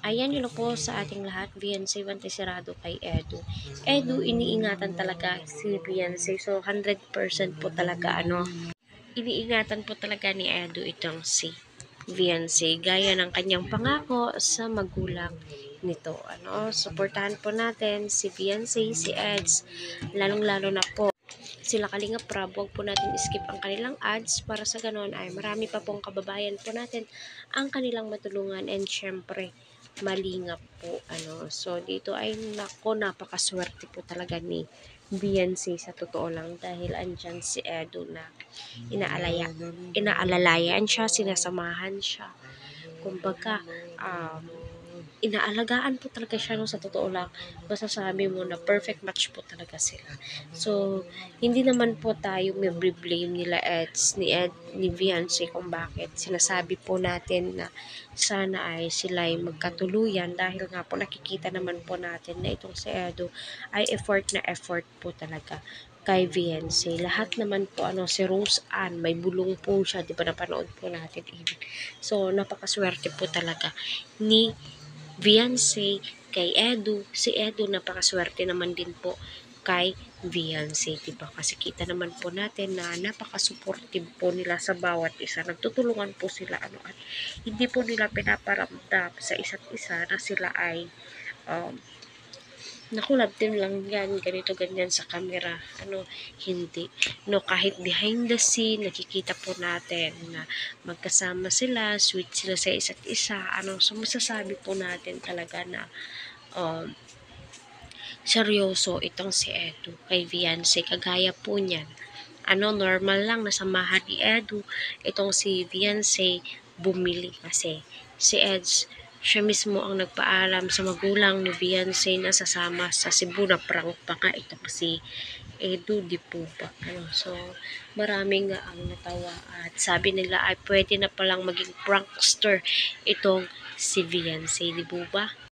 Ayan, yun po sa ating lahat. Beyonce Wantisirado kay Edu. Edu, iniingatan talaga si Beyonce. So, 100% po talaga, iniingatan po talaga ni Edu itong si Beyonce. Gaya ng kanyang pangako sa magulang nito. Suportahan po natin si Beyonce, si Eds, lalong-lalo na po sila Kalingap Prab. Huwag po natin skip ang kanilang ads para sa ganon ay marami pa pong kababayan po natin ang kanilang matulungan, and syempre malingap po. So dito ay nako, napakaswerte po talaga ni Beyonce sa totoo lang, dahil andyan si Edu na inaalalayan siya, sinasamahan siya, kumbaga inaalagaan po talaga siya, sa totoo lang. Masasabi mo na perfect match po talaga sila. So, hindi naman po tayo may blame nila ni Beyonce kung bakit sinasabi po natin na sana ay sila ay magkatuluyan, dahil nga po nakikita naman po natin na itong si Edu ay effort po talaga kay Beyonce. Lahat naman po, si Rose Ann, may bulong po siya, di ba, napanood po natin even. So, napakaswerte po talaga ni Beyonce kay Edu. Si Edu, napakaswerte naman din po kay Beyonce, diba? Kasi kita naman po natin na napaka-supportive po nila sa bawat isa. Nagtutulungan po sila, at hindi po nila pinaparamdam sa isa't isa na sila ay nakulab din lang yan, ganito, ganyan sa camera. Hindi. Kahit behind the scene, nakikita po natin na magkasama sila, sweet sila sa isa't isa. So masasabi po natin talaga na seryoso itong si Edu kay Beyonce. Kagaya po niyan, normal lang na samahan ni Edu itong si Beyonce bumili, kasi si Eds, siya mismo ang nagpaalam sa magulang ni Beyonce na sasama sa Cebu, na prank pa nga itong si Edu, di po ba? So, maraming nga ang natawa, at sabi nila ay pwede na palang maging prankster itong si Beyonce, di po ba?